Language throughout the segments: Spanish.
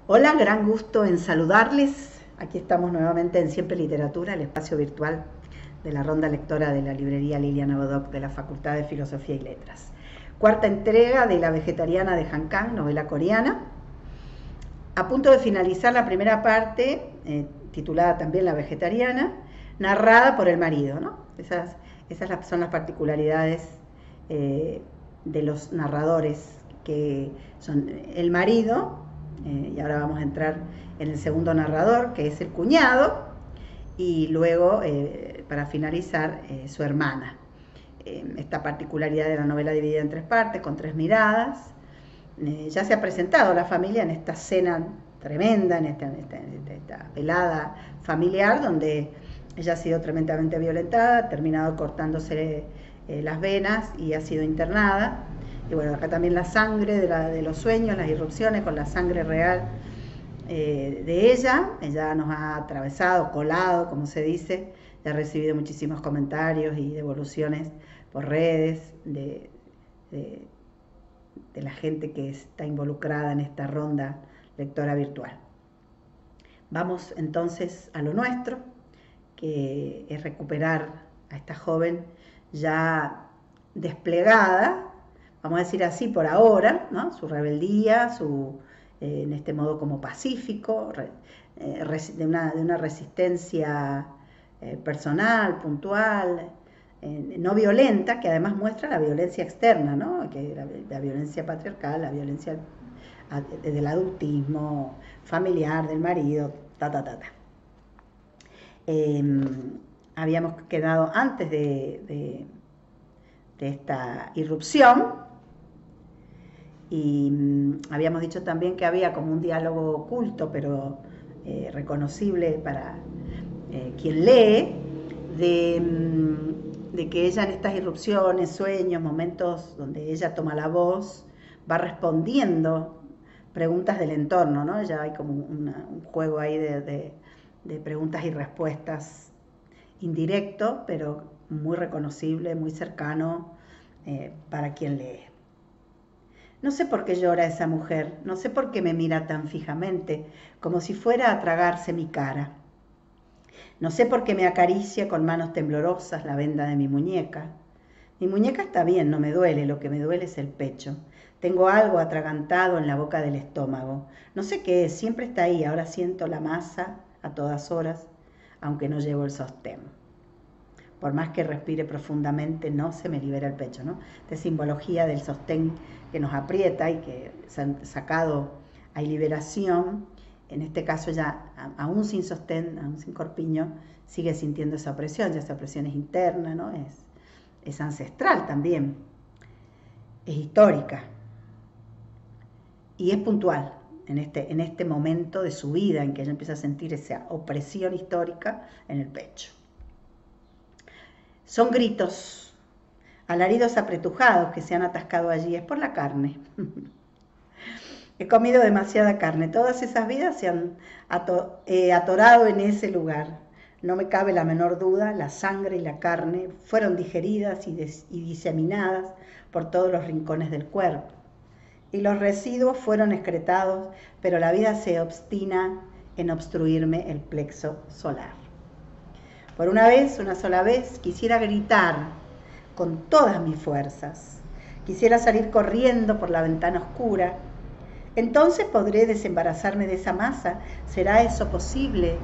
Hola, gran gusto en saludarles. Aquí estamos nuevamente en Siempre Literatura, el espacio virtual de la ronda lectora de la librería Liliana Bodoc de la Facultad de Filosofía y Letras. Cuarta entrega de La vegetariana de Han Kang, novela coreana. A punto de finalizar la primera parte, titulada también La vegetariana, narrada por el marido, ¿no? Esas son las particularidades de los narradores, que son el marido, y ahora vamos a entrar en el segundo narrador, que es el cuñado, y luego, para finalizar, su hermana. Esta particularidad de la novela dividida en tres partes, con tres miradas. Ya se ha presentado la familia en esta cena tremenda, en esta velada familiar, donde ella ha sido tremendamente violentada, ha terminado cortándose las venas y ha sido internada. Y bueno, acá también la sangre de los sueños, las irrupciones con la sangre real de ella. Ella nos ha atravesado, colado, como se dice, ya ha recibido muchísimos comentarios y devoluciones por redes de la gente que está involucrada en esta ronda lectora virtual. Vamos entonces a lo nuestro, que es recuperar a esta joven ya desplegada, vamos a decir así por ahora, ¿no? Su rebeldía, en este modo como pacífico, de una resistencia personal, puntual, no violenta, que además muestra la violencia externa, ¿no? Que la violencia patriarcal, la violencia del adultismo familiar, del marido, habíamos quedado antes de esta irrupción, y habíamos dicho también que había como un diálogo oculto, pero reconocible para quien lee, de que ella en estas irrupciones, sueños, momentos donde ella toma la voz, va respondiendo preguntas del entorno, ¿no? Ya hay como un juego ahí de preguntas y respuestas indirecto, pero muy reconocible, muy cercano para quien lee. No sé por qué llora esa mujer, no sé por qué me mira tan fijamente, como si fuera a tragarse mi cara. No sé por qué me acaricia con manos temblorosas la venda de mi muñeca. Mi muñeca está bien, no me duele, lo que me duele es el pecho. Tengo algo atragantado en la boca del estómago. No sé qué es, siempre está ahí, ahora siento la masa a todas horas, aunque no llevo el sostén. Por más que respire profundamente, no se me libera el pecho, ¿no? Esta simbología del sostén que nos aprieta y que se han sacado, hay liberación. En este caso ya, aún sin sostén, aún sin corpiño, sigue sintiendo esa opresión, ya esa opresión es interna, ¿no? Es ancestral también, es histórica y es puntual en este momento de su vida en que ella empieza a sentir esa opresión histórica en el pecho. Son gritos, alaridos apretujados que se han atascado allí, es por la carne. He comido demasiada carne, todas esas vidas se han atorado en ese lugar. No me cabe la menor duda, la sangre y la carne fueron digeridas y diseminadas por todos los rincones del cuerpo. Y los residuos fueron excretados, pero la vida se obstina en obstruirme el plexo solar. Por una vez, una sola vez, quisiera gritar con todas mis fuerzas. Quisiera salir corriendo por la ventana oscura. Entonces podré desembarazarme de esa masa. ¿Será eso posible?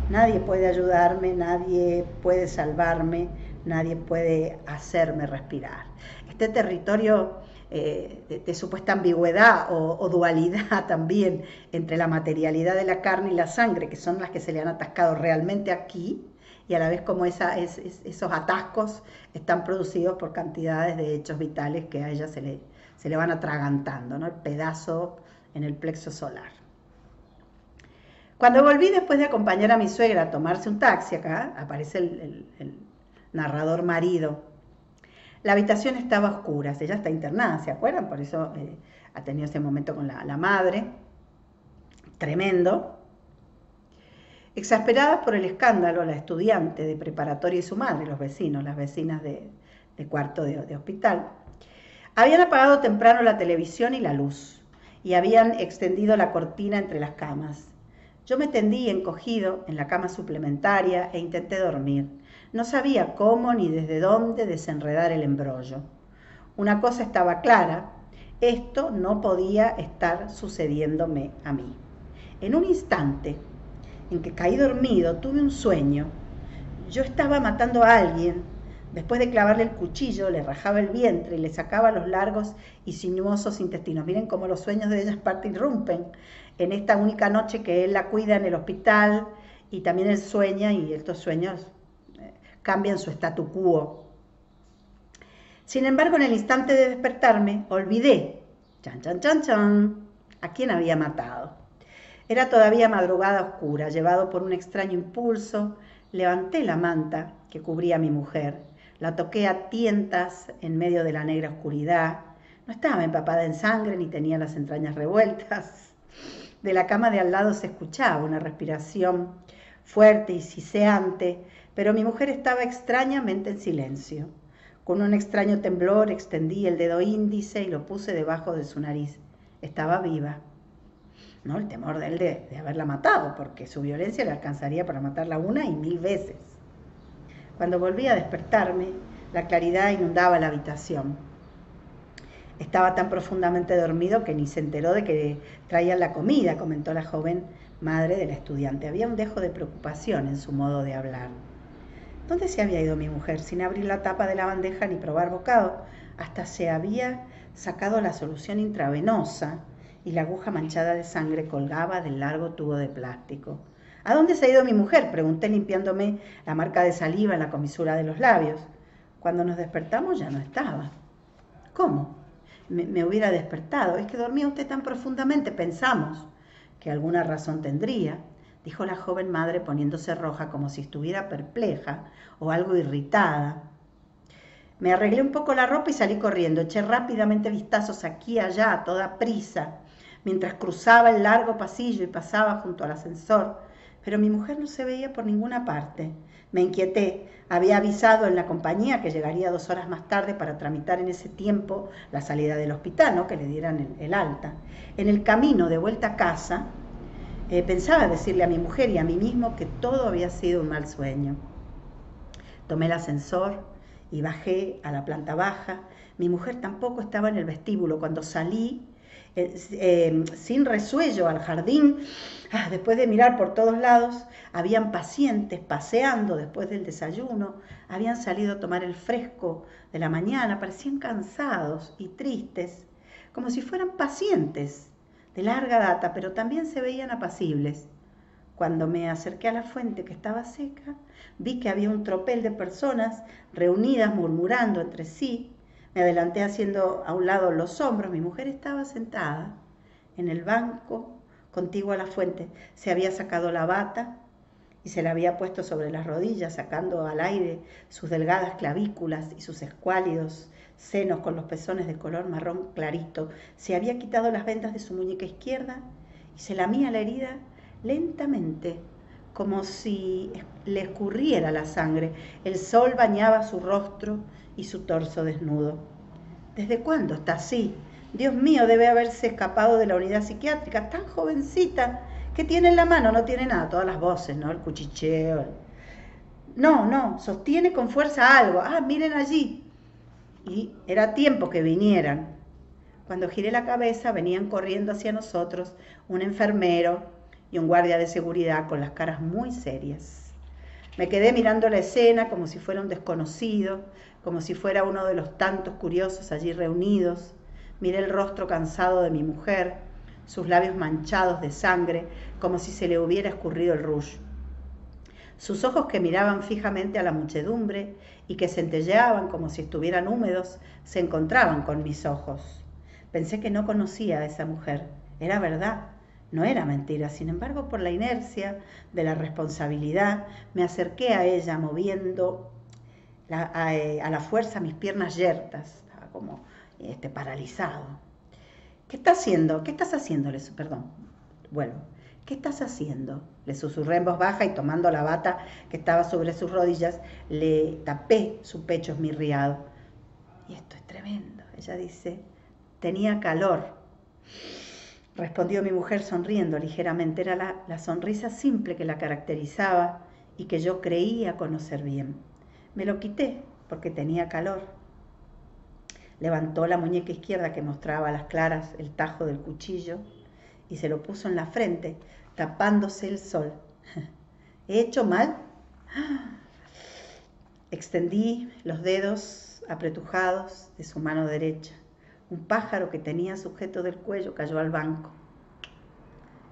Nadie puede ayudarme, nadie puede salvarme, nadie puede hacerme respirar. Este territorio de supuesta ambigüedad o dualidad también entre la materialidad de la carne y la sangre, que son las que se le han atascado realmente aquí, y a la vez como esos atascos están producidos por cantidades de hechos vitales que a ella se le van atragantando, ¿no? El pedazo en el plexo solar. Cuando volví después de acompañar a mi suegra a tomarse un taxi, acá aparece el narrador marido. La habitación estaba a oscuras, ella está internada, ¿se acuerdan? Por eso ha tenido ese momento con la madre, tremendo. Exasperada por el escándalo, la estudiante de preparatoria y su madre, los vecinos, las vecinas de cuarto de hospital, habían apagado temprano la televisión y la luz, y habían extendido la cortina entre las camas. Yo me tendí encogido en la cama suplementaria e intenté dormir. No sabía cómo ni desde dónde desenredar el embrollo. Una cosa estaba clara, esto no podía estar sucediéndome a mí. En un instante en que caí dormido, tuve un sueño. Yo estaba matando a alguien. Después de clavarle el cuchillo, le rajaba el vientre y le sacaba los largos y sinuosos intestinos. Miren cómo los sueños de ella irrumpen en esta única noche que él la cuida en el hospital, y también él sueña, y estos sueños cambian su statu quo. Sin embargo, en el instante de despertarme, olvidé, chan, chan, chan, chan, a quién había matado. Era todavía madrugada oscura. Llevado por un extraño impulso, levanté la manta que cubría a mi mujer. La toqué a tientas en medio de la negra oscuridad. No estaba empapada en sangre ni tenía las entrañas revueltas. De la cama de al lado se escuchaba una respiración fuerte y siseante, pero mi mujer estaba extrañamente en silencio. Con un extraño temblor extendí el dedo índice y lo puse debajo de su nariz. Estaba viva. ¿No? El temor de él de haberla matado, porque su violencia le alcanzaría para matarla 1 y 1000 veces. Cuando volví a despertarme, la claridad inundaba la habitación. Estaba tan profundamente dormido que ni se enteró de que traían la comida, comentó la joven madre de la estudiante. Había un dejo de preocupación en su modo de hablar. ¿Dónde se había ido mi mujer? Sin abrir la tapa de la bandeja ni probar bocado. Hasta se había sacado la solución intravenosa y la aguja manchada de sangre colgaba del largo tubo de plástico. ¿A dónde se ha ido mi mujer?, pregunté, limpiándome la marca de saliva en la comisura de los labios. Cuando nos despertamos ya no estaba. ¿Cómo? Me hubiera despertado. Es que dormía usted tan profundamente. Pensamos que alguna razón tendría, dijo la joven madre poniéndose roja como si estuviera perpleja o algo irritada. Me arreglé un poco la ropa y salí corriendo. Eché rápidamente vistazos aquí y allá a toda prisa, mientras cruzaba el largo pasillo y pasaba junto al ascensor, pero mi mujer no se veía por ninguna parte. Me inquieté. Había avisado en la compañía que llegaría 2 horas más tarde para tramitar en ese tiempo la salida del hospital, ¿no?, que le dieran el alta. En el camino de vuelta a casa, pensaba decirle a mi mujer y a mí mismo que todo había sido un mal sueño. Tomé el ascensor y bajé a la planta baja. Mi mujer tampoco estaba en el vestíbulo. Cuando salí, sin resuello, al jardín, después de mirar por todos lados, habían pacientes paseando después del desayuno, habían salido a tomar el fresco de la mañana, parecían cansados y tristes, como si fueran pacientes de larga data, pero también se veían apacibles. Cuando me acerqué a la fuente, que estaba seca, vi que había un tropel de personas reunidas murmurando entre sí. Me adelanté haciendo a un lado los hombros. Mi mujer estaba sentada en el banco contiguo a la fuente. Se había sacado la bata y se la había puesto sobre las rodillas, sacando al aire sus delgadas clavículas y sus escuálidos senos con los pezones de color marrón clarito. Se había quitado las vendas de su muñeca izquierda y se lamía la herida lentamente, como si le escurriera la sangre. El sol bañaba su rostro y su torso desnudo. ¿Desde cuándo está así? Dios mío, debe haberse escapado de la unidad psiquiátrica, tan jovencita. ¿Qué tiene en la mano? No tiene nada, todas las voces, ¿no? El cuchicheo. No, sostiene con fuerza algo. Miren allí. Y era tiempo que vinieran. Cuando giré la cabeza, venían corriendo hacia nosotros un enfermero y un guardia de seguridad con las caras muy serias. Me quedé mirando la escena como si fuera un desconocido, como si fuera uno de los tantos curiosos allí reunidos. Miré el rostro cansado de mi mujer, sus labios manchados de sangre, como si se le hubiera escurrido el rouge. Sus ojos, que miraban fijamente a la muchedumbre y que centelleaban como si estuvieran húmedos, se encontraban con mis ojos. Pensé que no conocía a esa mujer. Era verdad, no era mentira. Sin embargo, por la inercia de la responsabilidad, me acerqué a ella moviendo a la fuerza mis piernas yertas. Estaba como paralizado. ¿Qué está haciendo? ¿Qué estás haciendo? Vuelvo. ¿Qué estás haciendo? Le susurré en voz baja y tomando la bata que estaba sobre sus rodillas, le tapé su pecho esmirriado. Y esto es tremendo, ella dice. Tenía calor. respondió mi mujer sonriendo ligeramente. Era la sonrisa simple que la caracterizaba y que yo creía conocer bien. Me lo quité porque tenía calor. Levantó la muñeca izquierda que mostraba a las claras el tajo del cuchillo y se lo puso en la frente, tapándose el sol. ¿He hecho mal? Extendí los dedos apretujados de su mano derecha. Un pájaro que tenía sujeto del cuello cayó al banco.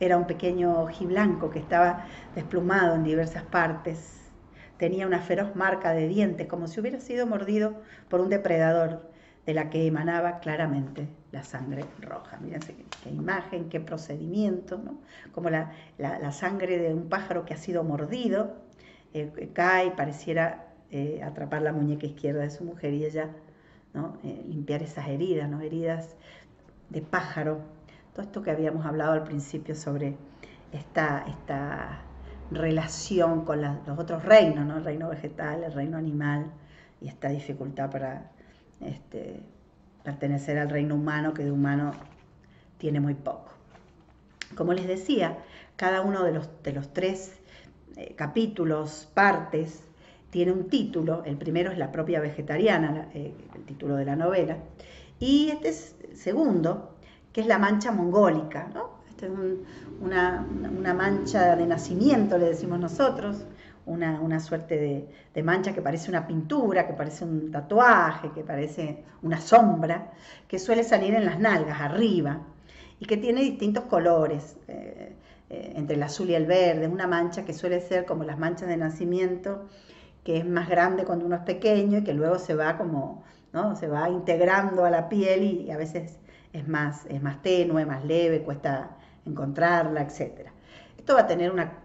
Era un pequeño ojiblanco que estaba desplumado en diversas partes. Tenía una feroz marca de dientes, como si hubiera sido mordido por un depredador, de la que emanaba claramente la sangre roja. Mírense qué imagen, qué procedimiento, ¿no? Como la sangre de un pájaro que ha sido mordido cae y pareciera atrapar la muñeca izquierda de su mujer y ella, ¿no? Limpiar esas heridas, ¿no? Heridas de pájaro. Todo esto que habíamos hablado al principio sobre esta relación con los otros reinos, ¿no? El reino vegetal, el reino animal, y esta dificultad para pertenecer al reino humano, que de humano tiene muy poco. Como les decía, cada uno de los tres capítulos, partes, tiene un título. El primero es la propia vegetariana, el título de la novela, y este es segundo, que es la mancha mongólica, ¿no? Esta es una mancha de nacimiento, le decimos nosotros, una suerte de mancha que parece una pintura, que parece un tatuaje, que parece una sombra, que suele salir en las nalgas, arriba, y que tiene distintos colores, entre el azul y el verde. Es una mancha que suele ser como las manchas de nacimiento, que es más grande cuando uno es pequeño y que luego se va como, ¿no? Se va integrando a la piel y a veces es más tenue, más leve, cuesta encontrarla, etc. Esto va a tener una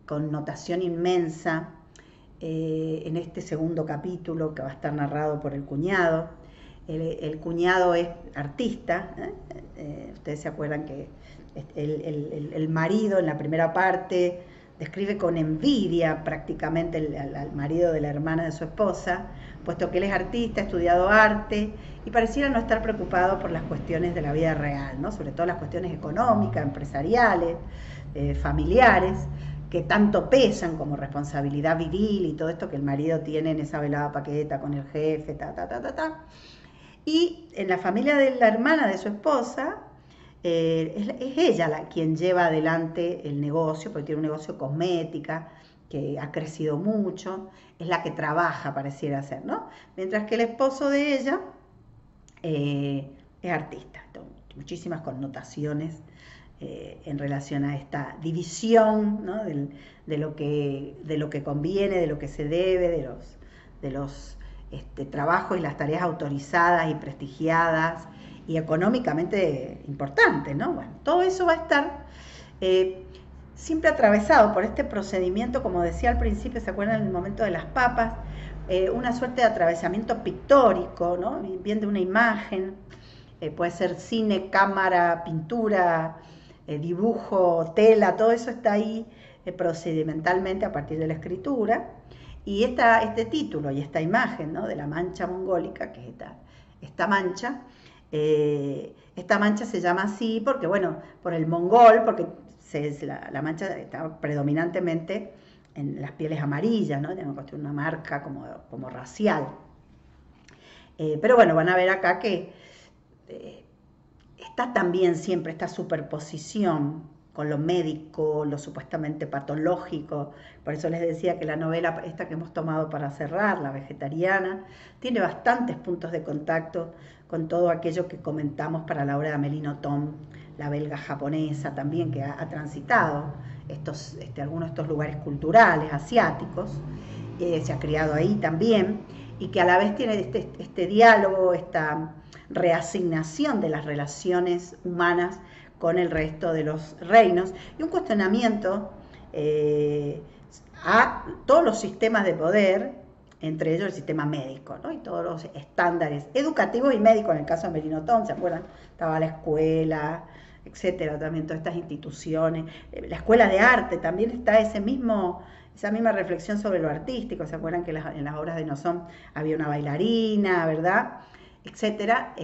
connotación inmensa en este segundo capítulo, que va a estar narrado por el cuñado. El cuñado es artista, ustedes se acuerdan que el marido en la primera parte describe con envidia prácticamente al marido de la hermana de su esposa, puesto que él es artista, ha estudiado arte y pareciera no estar preocupado por las cuestiones de la vida real, ¿no? Sobre todo las cuestiones económicas, empresariales, familiares, que tanto pesan como responsabilidad viril y todo esto que el marido tiene en esa velada paqueta con el jefe, Y en la familia de la hermana de su esposa, es ella quien lleva adelante el negocio, porque tiene un negocio cosmética que ha crecido mucho, es la que trabaja, pareciera ser, ¿no? Mientras que el esposo de ella es artista. Entonces, muchísimas connotaciones en relación a esta división, ¿no? de lo que conviene, de lo que se debe, de los trabajos y las tareas autorizadas y prestigiadas y económicamente importantes, ¿no? Bueno, todo eso va a estar siempre atravesado por este procedimiento, como decía al principio, ¿se acuerdan? En el momento de las papas, una suerte de atravesamiento pictórico, ¿no? Bien de una imagen, puede ser cine, cámara, pintura, dibujo, tela, todo eso está ahí procedimentalmente a partir de la escritura. Y este título y esta imagen, ¿no? De la mancha mongólica, que es esta mancha se llama así porque, bueno, por el mongol, porque la mancha está predominantemente en las pieles amarillas, ¿no? Tiene una marca como racial. Pero bueno, van a ver acá que está también siempre esta superposición con lo médico, lo supuestamente patológico. Por eso les decía que la novela esta que hemos tomado para cerrar, La vegetariana, tiene bastantes puntos de contacto con todo aquello que comentamos para la obra de Amélie Nothomb, la belga japonesa también, que ha transitado algunos de estos lugares culturales asiáticos, se ha criado ahí también, y que a la vez tiene este diálogo, esta reasignación de las relaciones humanas con el resto de los reinos, y un cuestionamiento a todos los sistemas de poder, entre ellos el sistema médico, ¿no? Y todos los estándares educativos y médicos. En el caso de Amélie Nothomb, ¿se acuerdan? Estaba la escuela, etcétera, también todas estas instituciones. La escuela de arte también está esa misma reflexión sobre lo artístico. ¿Se acuerdan que en las obras de Nothomb había una bailarina, ¿verdad? Etcétera.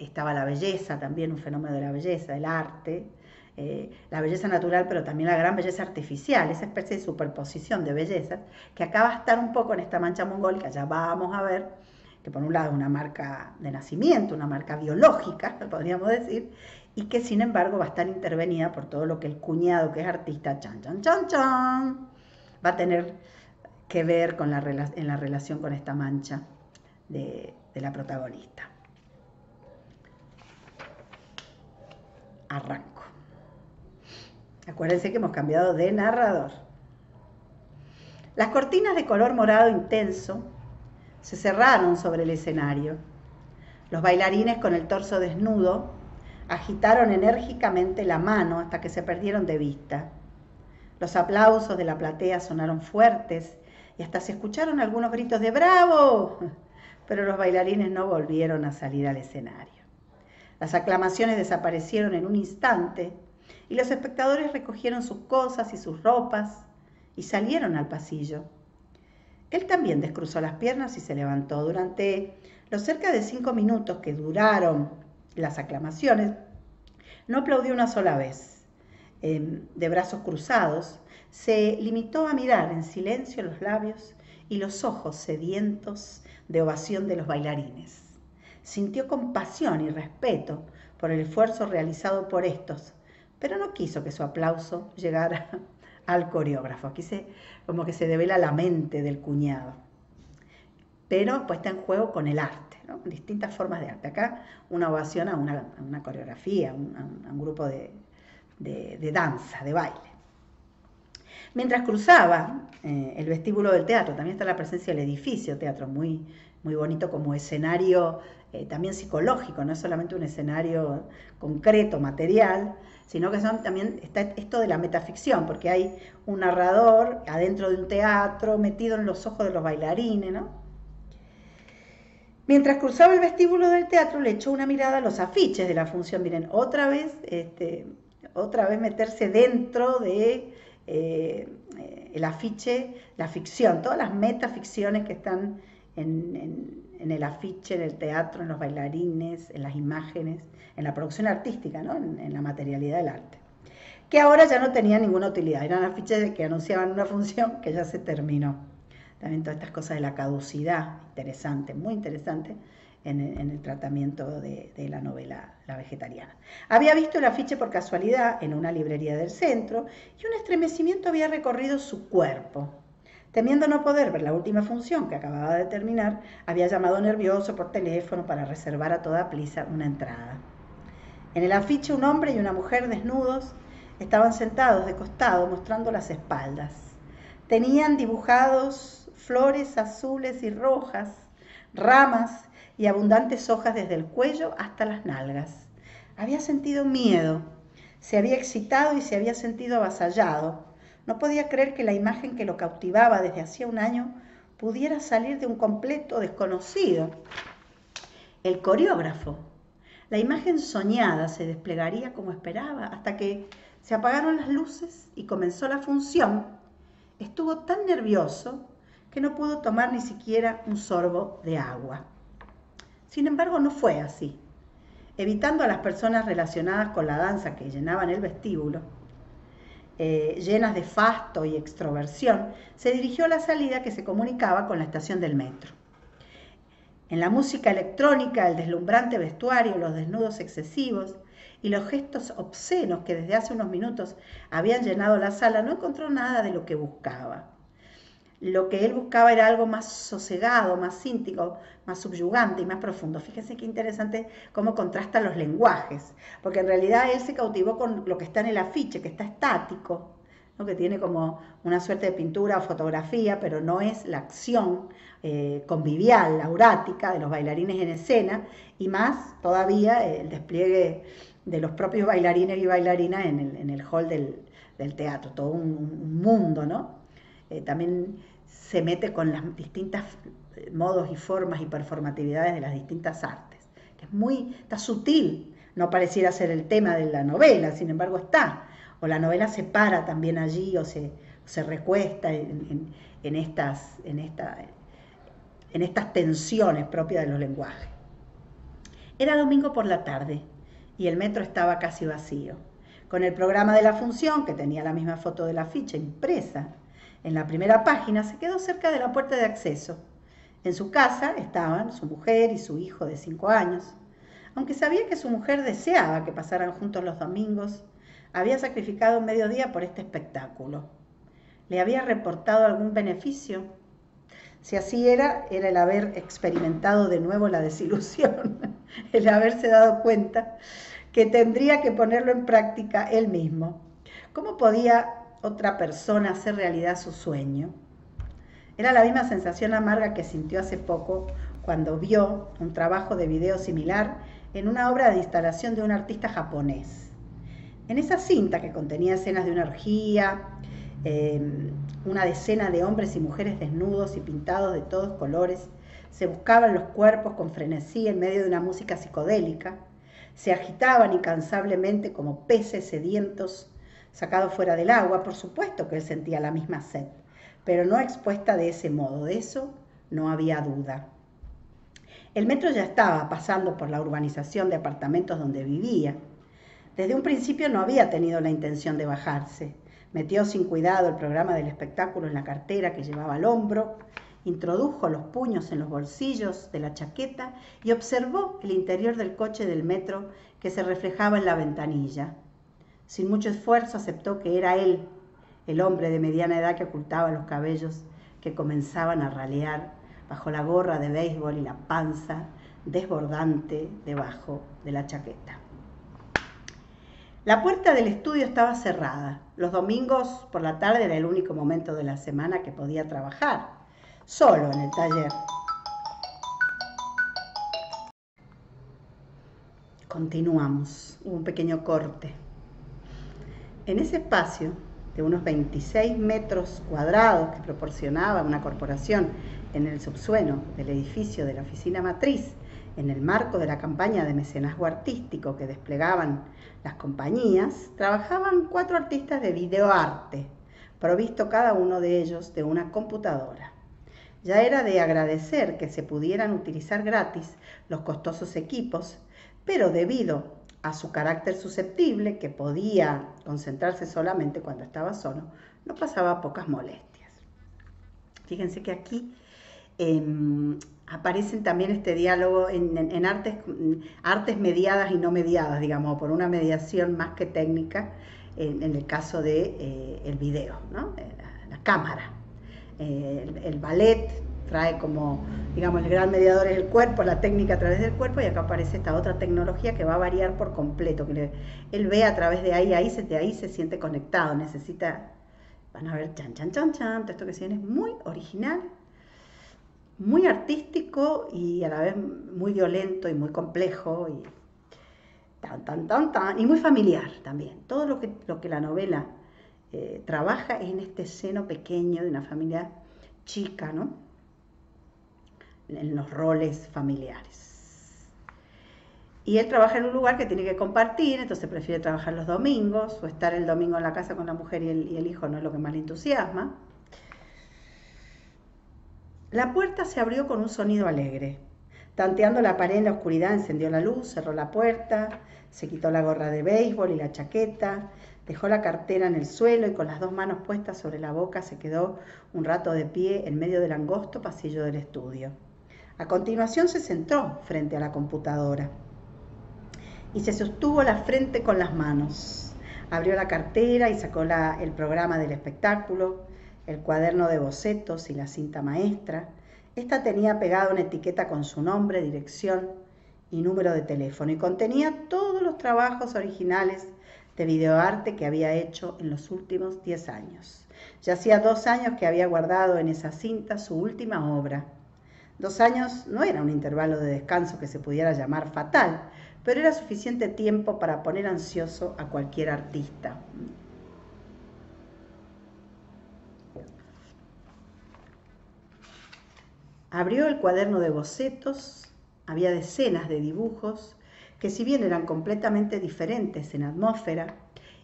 estaba la belleza, también un fenómeno de la belleza, del arte, la belleza natural, pero también la gran belleza artificial, esa especie de superposición de bellezas, que acaba de estar un poco en esta mancha mongólica, ya vamos a ver, que por un lado es una marca de nacimiento, una marca biológica, podríamos decir, y que sin embargo va a estar intervenida por todo lo que el cuñado, que es artista, chan, chan, chan, chan, va a tener que ver con en la relación con esta mancha de la protagonista. Arranco. Acuérdense que hemos cambiado de narrador. Las cortinas de color morado intenso se cerraron sobre el escenario. Los bailarines con el torso desnudo agitaron enérgicamente la mano hasta que se perdieron de vista. Los aplausos de la platea sonaron fuertes y hasta se escucharon algunos gritos de ¡bravo! Pero los bailarines no volvieron a salir al escenario. Las aclamaciones desaparecieron en un instante y los espectadores recogieron sus cosas y sus ropas y salieron al pasillo. Él también descruzó las piernas y se levantó. Durante los cerca de 5 minutos que duraron las aclamaciones, no aplaudió una sola vez. De brazos cruzados, se limitó a mirar en silencio los labios y los ojos sedientos de ovación de los bailarines. Sintió compasión y respeto por el esfuerzo realizado por estos, pero no quiso que su aplauso llegara al coreógrafo. Aquí como que se devela la mente del cuñado, pero puesta en juego con el arte, ¿no? Distintas formas de arte. Acá una ovación a una coreografía, a un grupo de danza, de baile. Mientras cruzaba el vestíbulo del teatro, también está la presencia del edificio teatro, muy, muy bonito como escenario también psicológico, no es solamente un escenario concreto, material, sino que también está esto de la metaficción, porque hay un narrador adentro de un teatro metido en los ojos de los bailarines, ¿no? Mientras cruzaba el vestíbulo del teatro, le echó una mirada a los afiches de la función. Miren, otra vez meterse dentro de el afiche, la ficción, todas las metaficciones que están en el afiche, en el teatro, en los bailarines, en las imágenes, en la producción artística, ¿no? En la materialidad del arte, que ahora ya no tenía ninguna utilidad, eran afiches que anunciaban una función que ya se terminó. También todas estas cosas de la caducidad, interesante, muy interesante, en el tratamiento de la novela La Vegetariana. Había visto el afiche por casualidad en una librería del centro y un estremecimiento había recorrido su cuerpo. Temiendo no poder ver la última función que acababa de terminar, había llamado nervioso por teléfono para reservar a toda prisa una entrada. En el afiche un hombre y una mujer desnudos estaban sentados de costado mostrando las espaldas. Tenían dibujados flores azules y rojas, ramas y abundantes hojas desde el cuello hasta las nalgas. Había sentido miedo, se había excitado y se había sentido avasallado. No podía creer que la imagen que lo cautivaba desde hacía un año pudiera salir de un completo desconocido. El coreógrafo. La imagen soñada se desplegaría como esperaba hasta que se apagaron las luces y comenzó la función. Estuvo tan nervioso que no pudo tomar ni siquiera un sorbo de agua. Sin embargo, no fue así. Evitando a las personas relacionadas con la danza que llenaban el vestíbulo, llenas de fasto y extroversión, se dirigió a la salida que se comunicaba con la estación del metro. En la música electrónica, el deslumbrante vestuario, los desnudos excesivos y los gestos obscenos que desde hace unos minutos habían llenado la sala, no encontró nada de lo que buscaba. Lo que él buscaba era algo más sosegado, más íntimo, más subyugante y más profundo. Fíjense qué interesante cómo contrastan los lenguajes, porque en realidad él se cautivó con lo que está en el afiche, que está estático, ¿no? Que tiene como una suerte de pintura o fotografía, pero no es la acción convivial, laurática de los bailarines en escena, y más todavía el despliegue de los propios bailarines y bailarinas en el hall del teatro, todo un mundo, ¿no? También se mete con las distintas modos y formas y performatividades de las distintas artes, que está sutil, no pareciera ser el tema de la novela, sin embargo está, o la novela se para también allí o se recuesta en estas tensiones propias de los lenguajes. Era domingo por la tarde y el metro estaba casi vacío. Con el programa de la función, que tenía la misma foto de la ficha impresa en la primera página, se quedó cerca de la puerta de acceso. En su casa estaban su mujer y su hijo de 5 años. Aunque sabía que su mujer deseaba que pasaran juntos los domingos, había sacrificado un mediodía por este espectáculo. ¿Le había reportado algún beneficio? Si así era el haber experimentado de nuevo la desilusión, el haberse dado cuenta que tendría que ponerlo en práctica él mismo. ¿Cómo podía otra persona hacer realidad su sueño? Era la misma sensación amarga que sintió hace poco cuando vio un trabajo de video similar en una obra de instalación de un artista japonés. En esa cinta, que contenía escenas de una orgía, una decena de hombres y mujeres desnudos y pintados de todos colores, se buscaban los cuerpos con frenesí en medio de una música psicodélica, se agitaban incansablemente como peces sedientos sacados fuera del agua. Por supuesto que él sentía la misma sed, pero no expuesta de ese modo, de eso no había duda. El metro ya estaba pasando por la urbanización de apartamentos donde vivía. Desde un principio no había tenido la intención de bajarse. Metió sin cuidado el programa del espectáculo en la cartera que llevaba al hombro, introdujo los puños en los bolsillos de la chaqueta y observó el interior del coche del metro que se reflejaba en la ventanilla. Sin mucho esfuerzo aceptó que era él, el hombre de mediana edad que ocultaba los cabellos que comenzaban a ralear bajo la gorra de béisbol y la panza desbordante debajo de la chaqueta. La puerta del estudio estaba cerrada. Los domingos por la tarde era el único momento de la semana que podía trabajar, solo en el taller. Continuamos, hubo un pequeño corte. En ese espacio de unos 26 metros cuadrados que proporcionaba una corporación en el subsuelo del edificio de la oficina matriz, en el marco de la campaña de mecenazgo artístico que desplegaban las compañías, trabajaban 4 artistas de videoarte, provisto cada uno de ellos de una computadora. Ya era de agradecer que se pudieran utilizar gratis los costosos equipos, pero debido a su carácter susceptible, que podía concentrarse solamente cuando estaba solo, no pasaba pocas molestias. Fíjense que aquí aparecen también este diálogo en artes mediadas y no mediadas, digamos, por una mediación más que técnica, en el caso de el video, ¿no? La cámara. El ballet trae como, digamos, el gran mediador es el cuerpo, la técnica a través del cuerpo, y acá aparece esta otra tecnología que va a variar por completo, que él ve a través de ahí se siente conectado, necesita, van a ver, chan, chan, chan, chan, todo esto que siguen es muy original, muy artístico y a la vez muy violento y muy complejo y y muy familiar también. Todo lo que la novela trabaja en este seno pequeño de una familia chica, ¿no? En los roles familiares. Y él trabaja en un lugar que tiene que compartir, entonces prefiere trabajar los domingos o estar el domingo en la casa con la mujer y el hijo no es lo que más le entusiasma. La puerta se abrió con un sonido alegre. Tanteando la pared en la oscuridad, encendió la luz, cerró la puerta, se quitó la gorra de béisbol y la chaqueta, dejó la cartera en el suelo y con las 2 manos puestas sobre la boca se quedó un rato de pie en medio del angosto pasillo del estudio. A continuación se sentó frente a la computadora y se sostuvo la frente con las manos. Abrió la cartera y sacó el programa del espectáculo, el cuaderno de bocetos y la cinta maestra. Esta tenía pegada una etiqueta con su nombre, dirección y número de teléfono y contenía todos los trabajos originales de videoarte que había hecho en los últimos 10 años. Ya hacía 2 años que había guardado en esa cinta su última obra. 2 años no era un intervalo de descanso que se pudiera llamar fatal, pero era suficiente tiempo para poner ansioso a cualquier artista. Abrió el cuaderno de bocetos, había decenas de dibujos que, si bien eran completamente diferentes en atmósfera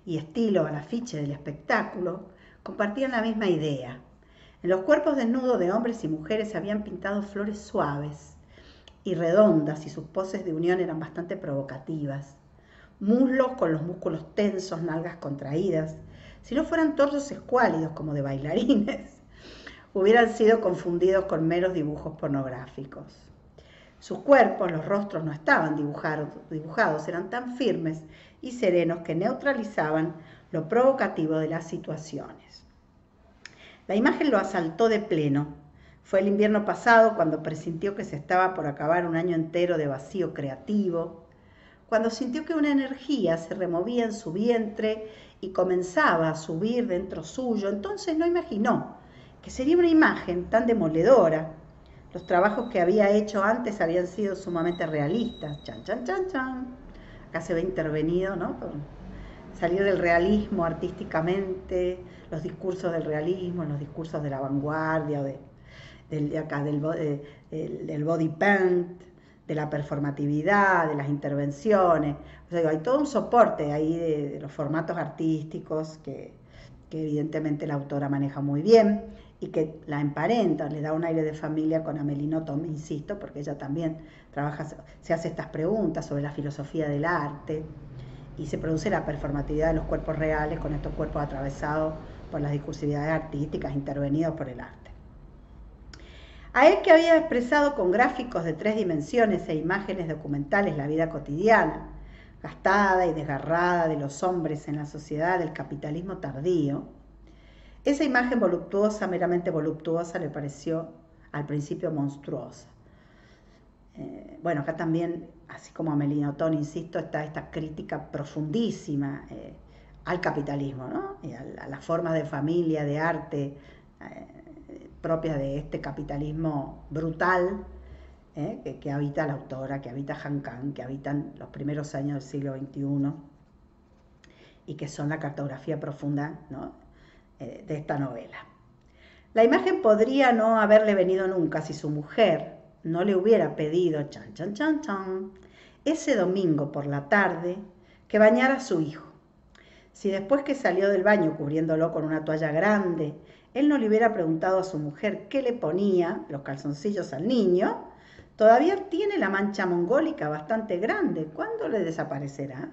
y estilo al afiche del espectáculo, compartían la misma idea. En los cuerpos desnudos de hombres y mujeres se habían pintado flores suaves y redondas y sus poses de unión eran bastante provocativas. Muslos con los músculos tensos, nalgas contraídas. Si no fueran torsos escuálidos como de bailarines, hubieran sido confundidos con meros dibujos pornográficos. Sus cuerpos, los rostros no estaban dibujados, eran tan firmes y serenos que neutralizaban lo provocativo de las situaciones. La imagen lo asaltó de pleno. Fue el invierno pasado cuando presintió que se estaba por acabar un año entero de vacío creativo, cuando sintió que una energía se removía en su vientre y comenzaba a subir dentro suyo. Entonces no imaginó que sería una imagen tan demoledora. Los trabajos que había hecho antes habían sido sumamente realistas. Chan, chan, chan, chan. Acá se ve intervenido, ¿no? Por salir del realismo artísticamente, los discursos del realismo, los discursos de la vanguardia, del body paint, de la performatividad, de las intervenciones. O sea, hay todo un soporte ahí de los formatos artísticos que evidentemente la autora maneja muy bien y que la emparenta, le da un aire de familia con Amélie Nothomb, insisto, porque ella también se hace estas preguntas sobre la filosofía del arte y se produce la performatividad de los cuerpos reales con estos cuerpos atravesados por las discursividades artísticas, intervenidos por el arte. A él, que había expresado con gráficos de 3 dimensiones e imágenes documentales la vida cotidiana, gastada y desgarrada de los hombres en la sociedad del capitalismo tardío, esa imagen voluptuosa, meramente voluptuosa, le pareció al principio monstruosa. Bueno, acá también, así como Amélie Nothomb, insisto, está esta crítica profundísima al capitalismo, ¿no? Y a las formas de familia, de arte, propias de este capitalismo brutal que habita la autora, que habita Han Kang, que habitan los primeros años del siglo XXI y que son la cartografía profunda, ¿no? De esta novela. La imagen podría no haberle venido nunca si su mujer no le hubiera pedido, chan, chan, chan, chan, ese domingo por la tarde que bañara a su hijo. Si después que salió del baño cubriéndolo con una toalla grande, él no le hubiera preguntado a su mujer qué le ponía los calzoncillos al niño, todavía tiene la mancha mongólica bastante grande. ¿Cuándo le desaparecerá?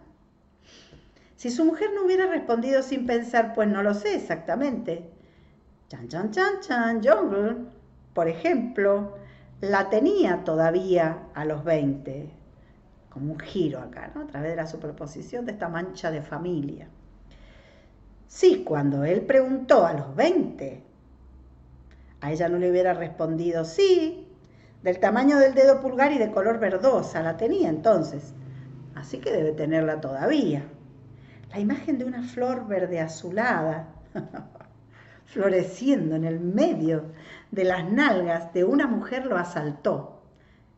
Si su mujer no hubiera respondido sin pensar, pues no lo sé exactamente. Chan, chan, chan, chan, Jungle, por ejemplo, la tenía todavía a los 20, como un giro acá, ¿no? A través de la superposición de esta mancha de familia. Sí, cuando él preguntó a los 20, a ella no le hubiera respondido sí, del tamaño del dedo pulgar y de color verdosa, la tenía entonces, así que debe tenerla todavía. La imagen de una flor verde azulada, floreciendo en el medio de las nalgas de una mujer lo asaltó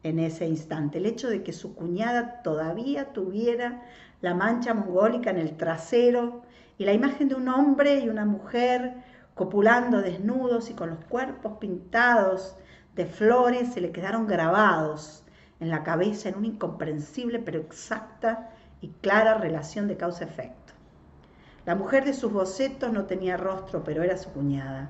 en ese instante. El hecho de que su cuñada todavía tuviera la mancha mongólica en el trasero y la imagen de un hombre y una mujer copulando desnudos y con los cuerpos pintados de flores se le quedaron grabados en la cabeza en una incomprensible pero exacta y clara relación de causa-efecto. La mujer de sus bocetos no tenía rostro, pero era su cuñada.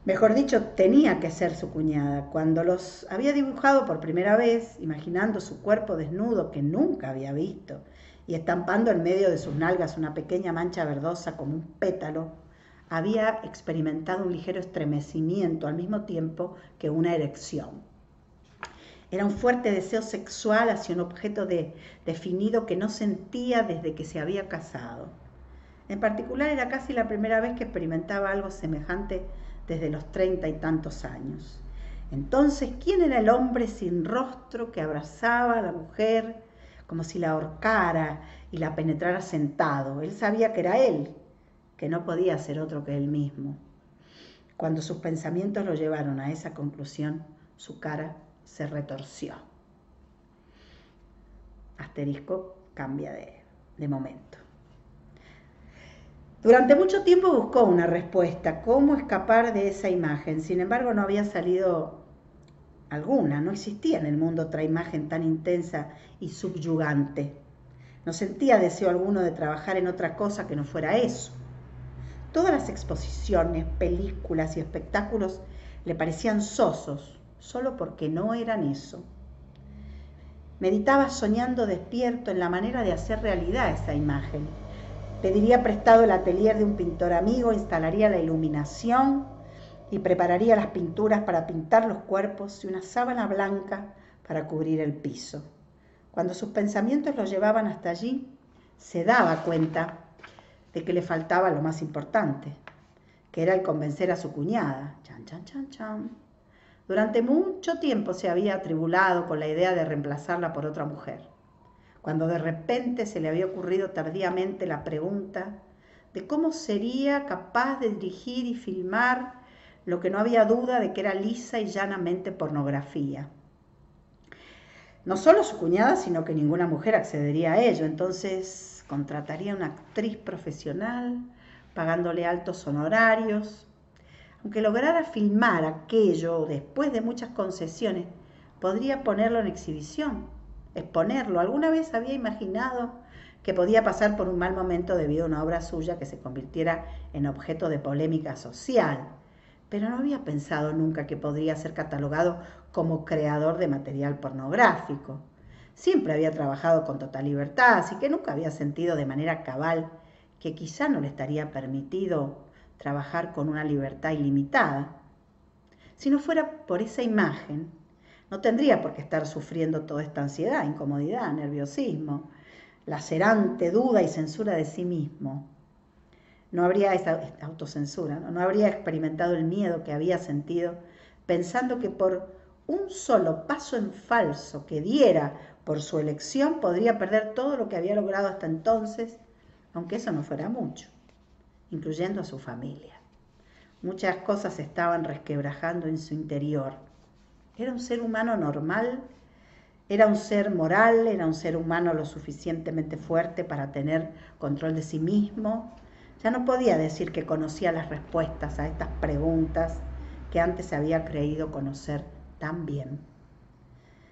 Mejor dicho, tenía que ser su cuñada. Cuando los había dibujado por primera vez, imaginando su cuerpo desnudo que nunca había visto, y estampando en medio de sus nalgas una pequeña mancha verdosa como un pétalo, había experimentado un ligero estremecimiento al mismo tiempo que una erección. Era un fuerte deseo sexual hacia un objeto definido que no sentía desde que se había casado. En particular, era casi la primera vez que experimentaba algo semejante desde los 30 y tantos años. Entonces, ¿quién era el hombre sin rostro que abrazaba a la mujer como si la ahorcara y la penetrara sentado? Él sabía que era él, que no podía ser otro que él mismo. Cuando sus pensamientos lo llevaron a esa conclusión, su cara se retorció. Asterisco cambia de momento. Durante mucho tiempo buscó una respuesta, cómo escapar de esa imagen. Sin embargo, no había salido alguna, no existía en el mundo otra imagen tan intensa y subyugante. No sentía deseo alguno de trabajar en otra cosa que no fuera eso. Todas las exposiciones, películas y espectáculos le parecían sosos, solo porque no eran eso. Meditaba soñando despierto en la manera de hacer realidad esa imagen. Pediría prestado el atelier de un pintor amigo, instalaría la iluminación y prepararía las pinturas para pintar los cuerpos y una sábana blanca para cubrir el piso. Cuando sus pensamientos lo llevaban hasta allí, se daba cuenta de que le faltaba lo más importante, que era el convencer a su cuñada. Chan, chan, chan, chan. Durante mucho tiempo se había atribulado con la idea de reemplazarla por otra mujer, cuando de repente se le había ocurrido tardíamente la pregunta de cómo sería capaz de dirigir y filmar lo que no había duda de que era lisa y llanamente pornografía. No solo su cuñada, sino que ninguna mujer accedería a ello. Entonces contrataría una actriz profesional, pagándole altos honorarios. Aunque lograra filmar aquello después de muchas concesiones, podría ponerlo en exhibición, exponerlo. Alguna vez había imaginado que podía pasar por un mal momento debido a una obra suya que se convirtiera en objeto de polémica social, pero no había pensado nunca que podría ser catalogado como creador de material pornográfico. Siempre había trabajado con total libertad, así que nunca había sentido de manera cabal que quizá no le estaría permitido trabajar con una libertad ilimitada. Si no fuera por esa imagen, no tendría por qué estar sufriendo toda esta ansiedad, incomodidad, nerviosismo, lacerante duda y censura de sí mismo. No habría esa autocensura, no habría experimentado el miedo que había sentido pensando que por un solo paso en falso que diera por su elección podría perder todo lo que había logrado hasta entonces, aunque eso no fuera mucho, incluyendo a su familia. Muchas cosas se estaban resquebrajando en su interior. Era un ser humano normal, era un ser moral, era un ser humano lo suficientemente fuerte para tener control de sí mismo. Ya no podía decir que conocía las respuestas a estas preguntas que antes había creído conocer tan bien.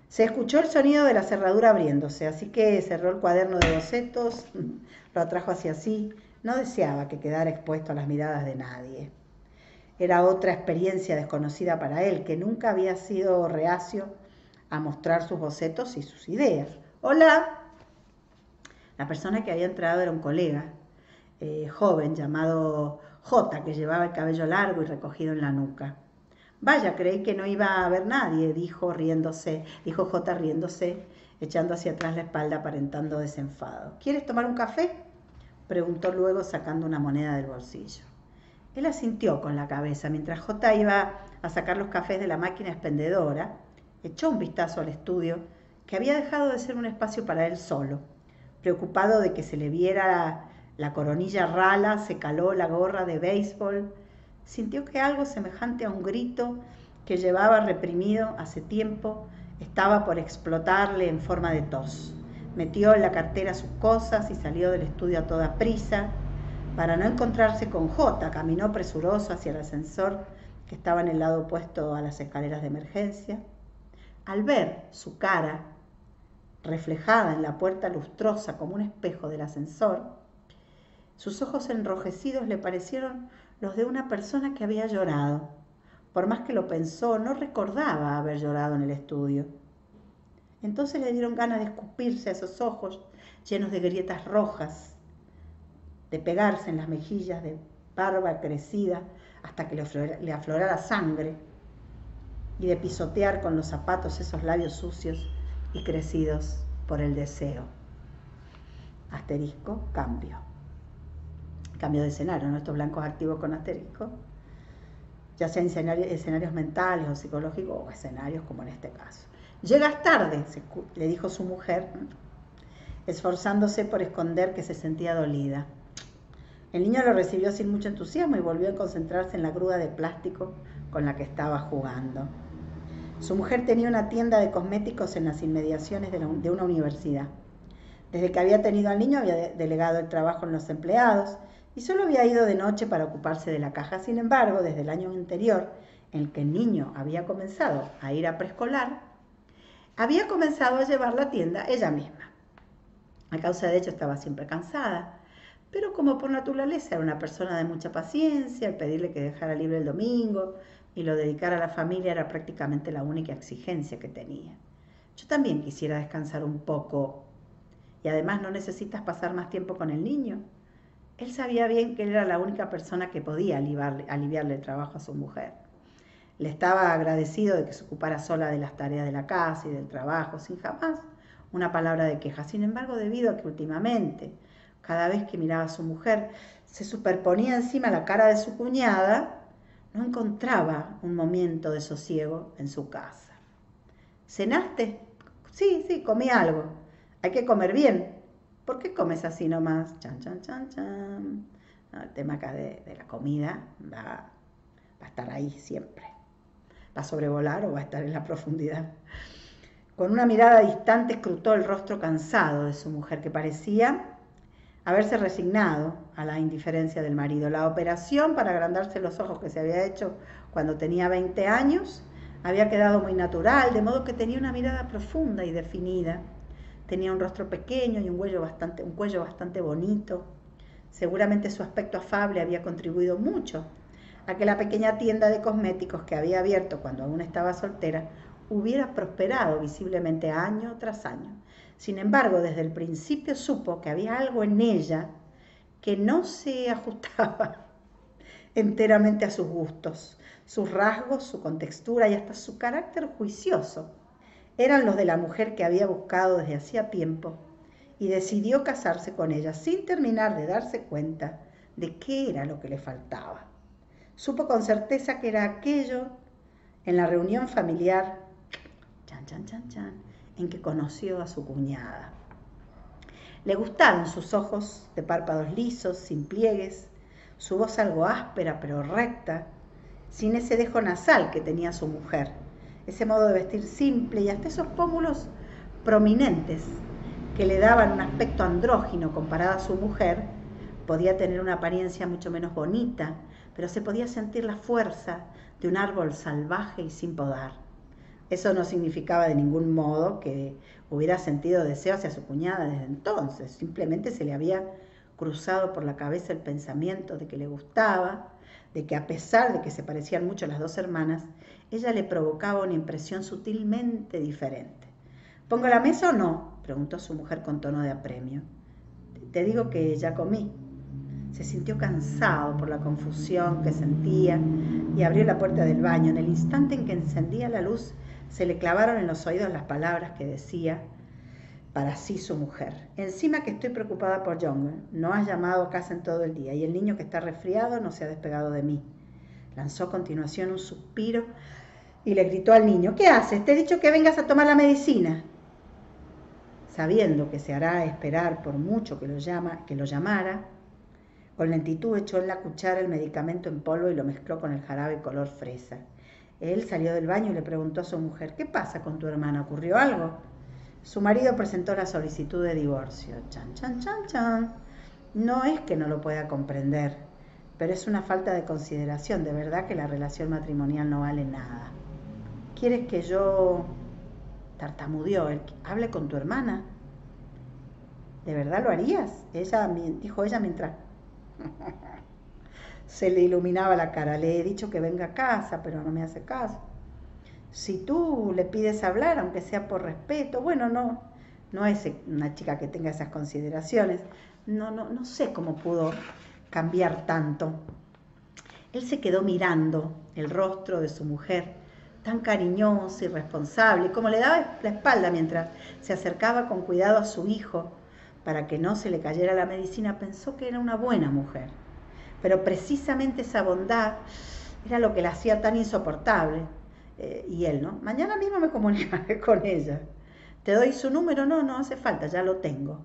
Se escuchó el sonido de la cerradura abriéndose, así que cerró el cuaderno de bocetos, lo atrajo hacia sí. No deseaba que quedara expuesto a las miradas de nadie. Era otra experiencia desconocida para él, que nunca había sido reacio a mostrar sus bocetos y sus ideas. ¡Hola! La persona que había entrado era un colega, joven, llamado J, que llevaba el cabello largo y recogido en la nuca. Vaya, creí que no iba a haber nadie, dijo J riéndose, echando hacia atrás la espalda aparentando desenfado. ¿Quieres tomar un café?, preguntó luego sacando una moneda del bolsillo. Él asintió con la cabeza. Mientras J iba a sacar los cafés de la máquina expendedora, echó un vistazo al estudio, que había dejado de ser un espacio para él solo. Preocupado de que se le viera la coronilla rala, se caló la gorra de béisbol. Sintió que algo semejante a un grito que llevaba reprimido hace tiempo estaba por explotarle en forma de tos. Metió en la cartera sus cosas y salió del estudio a toda prisa. Para no encontrarse con J, caminó presuroso hacia el ascensor que estaba en el lado opuesto a las escaleras de emergencia. Al ver su cara reflejada en la puerta lustrosa como un espejo del ascensor, sus ojos enrojecidos le parecieron los de una persona que había llorado. Por más que lo pensó, no recordaba haber llorado en el estudio. Entonces le dieron ganas de escupirse a esos ojos llenos de grietas rojas, de pegarse en las mejillas de barba crecida hasta que le aflorara sangre y de pisotear con los zapatos esos labios sucios y crecidos por el deseo. Asterisco, cambio. Cambio de escenario, ¿no? Estos blancos activos con asterisco, ya sean escenarios mentales o psicológicos o escenarios como en este caso. Llegas tarde, le dijo su mujer, esforzándose por esconder que se sentía dolida. El niño lo recibió sin mucho entusiasmo y volvió a concentrarse en la grúa de plástico con la que estaba jugando. Su mujer tenía una tienda de cosméticos en las inmediaciones de una universidad. Desde que había tenido al niño había delegado el trabajo en los empleados y solo había ido de noche para ocuparse de la caja. Sin embargo, desde el año anterior, en el que el niño había comenzado a ir a preescolar, había comenzado a llevar la tienda ella misma. A causa de ello estaba siempre cansada, pero como por naturaleza era una persona de mucha paciencia, al pedirle que dejara libre el domingo, y lo de dedicar a la familia era prácticamente la única exigencia que tenía. Yo también quisiera descansar un poco, y además no necesitas pasar más tiempo con el niño. Él sabía bien que él era la única persona que podía aliviarle el trabajo a su mujer. Le estaba agradecido de que se ocupara sola de las tareas de la casa y del trabajo, sin jamás una palabra de queja. Sin embargo, debido a que últimamente, cada vez que miraba a su mujer, se superponía encima la cara de su cuñada, no encontraba un momento de sosiego en su casa. ¿Cenaste? Sí, comí algo. Hay que comer bien. ¿Por qué comes así nomás? Chan, chan, chan, chan. No, el tema acá de la comida va a estar ahí siempre. ¿Va a sobrevolar o va a estar en la profundidad? Con una mirada distante escrutó el rostro cansado de su mujer, que parecía haberse resignado a la indiferencia del marido. La operación para agrandarse los ojos que se había hecho cuando tenía 20 años había quedado muy natural, de modo que tenía una mirada profunda y definida. Tenía un rostro pequeño y un cuello bastante bonito. Seguramente su aspecto afable había contribuido mucho a que la pequeña tienda de cosméticos que había abierto cuando aún estaba soltera hubiera prosperado visiblemente año tras año. Sin embargo, desde el principio supo que había algo en ella que no se ajustaba enteramente a sus gustos. Sus rasgos, su contextura y hasta su carácter juicioso eran los de la mujer que había buscado desde hacía tiempo y decidió casarse con ella sin terminar de darse cuenta de qué era lo que le faltaba. Supo con certeza que era aquello en la reunión familiar en que conoció a su cuñada. Le gustaron sus ojos de párpados lisos, sin pliegues, su voz algo áspera pero recta, sin ese dejo nasal que tenía su mujer, ese modo de vestir simple y hasta esos pómulos prominentes que le daban un aspecto andrógino comparado a su mujer. Podía tener una apariencia mucho menos bonita, pero se podía sentir la fuerza de un árbol salvaje y sin podar. Eso no significaba de ningún modo que hubiera sentido deseo hacia su cuñada desde entonces. Simplemente se le había cruzado por la cabeza el pensamiento de que le gustaba, de que a pesar de que se parecían mucho las dos hermanas, ella le provocaba una impresión sutilmente diferente. ¿Pongo la mesa o no?, preguntó su mujer con tono de apremio. Te digo que ya comí. Se sintió cansado por la confusión que sentía y abrió la puerta del baño. En el instante en que encendía la luz, se le clavaron en los oídos las palabras que decía para sí su mujer. Encima que estoy preocupada por John, no has llamado a casa en todo el día y el niño que está resfriado no se ha despegado de mí. Lanzó a continuación un suspiro y le gritó al niño: ¿qué haces? Te he dicho que vengas a tomar la medicina. Sabiendo que se hará esperar por mucho que lo llamara, con lentitud echó en la cuchara el medicamento en polvo y lo mezcló con el jarabe color fresa. Él salió del baño y le preguntó a su mujer: ¿qué pasa con tu hermana? ¿Ocurrió algo? Su marido presentó la solicitud de divorcio. Chan, chan, chan, chan. No es que no lo pueda comprender, pero es una falta de consideración. De verdad que la relación matrimonial no vale nada. ¿Quieres que yo...? Tartamudeó él. ¿Hable con tu hermana? ¿De verdad lo harías? Dijo ella mientras se le iluminaba la cara. Le he dicho que venga a casa, pero no me hace caso. Si tú le pides hablar, aunque sea por respeto, bueno, no es una chica que tenga esas consideraciones. No sé cómo pudo cambiar tanto. Él se quedó mirando el rostro de su mujer, tan cariñosa y responsable, como le daba la espalda mientras se acercaba con cuidado a su hijo para que no se le cayera la medicina. Pensó que era una buena mujer, pero precisamente esa bondad era lo que la hacía tan insoportable. Y él, ¿no? Mañana mismo me comunicaré con ella. ¿Te doy su número? No hace falta, ya lo tengo.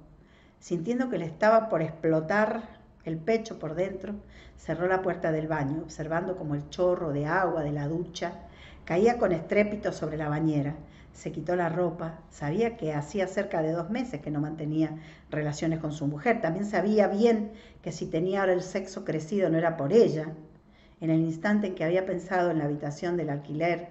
Sintiendo que le estaba por explotar el pecho por dentro, cerró la puerta del baño, observando como el chorro de agua de la ducha caía con estrépito sobre la bañera. Se quitó la ropa. Sabía que hacía cerca de 2 meses que no mantenía relaciones con su mujer. También sabía bien que si tenía ahora el sexo crecido no era por ella. En el instante en que había pensado en la habitación del alquiler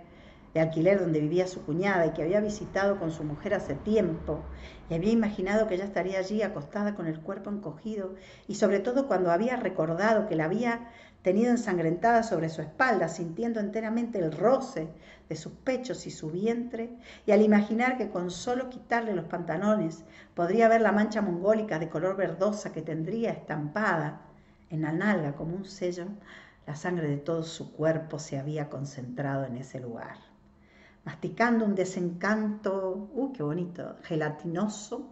de alquiler donde vivía su cuñada y que había visitado con su mujer hace tiempo, y había imaginado que ella estaría allí acostada con el cuerpo encogido, y sobre todo cuando había recordado que la había tenido ensangrentada sobre su espalda, sintiendo enteramente el roce de sus pechos y su vientre, y al imaginar que con solo quitarle los pantalones podría ver la mancha mongólica de color verdosa que tendría estampada en la nalga como un sello, la sangre de todo su cuerpo se había concentrado en ese lugar. Masticando un desencanto, qué bonito, gelatinoso,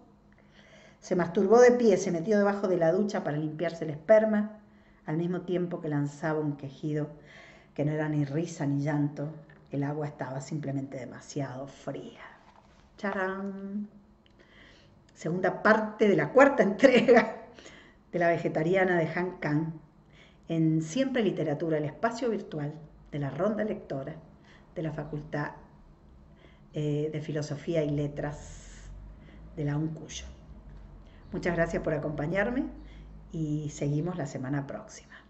se masturbó de pie, se metió debajo de la ducha para limpiarse el esperma, al mismo tiempo que lanzaba un quejido que no era ni risa ni llanto. El agua estaba simplemente demasiado fría. ¡Charán! Segunda parte de la cuarta entrega de La vegetariana de Han Kang, en Siempre Literatura, el espacio virtual de la Ronda Lectora de la Facultad de Filosofía y Letras de la UNCUYO. Muchas gracias por acompañarme y seguimos la semana próxima.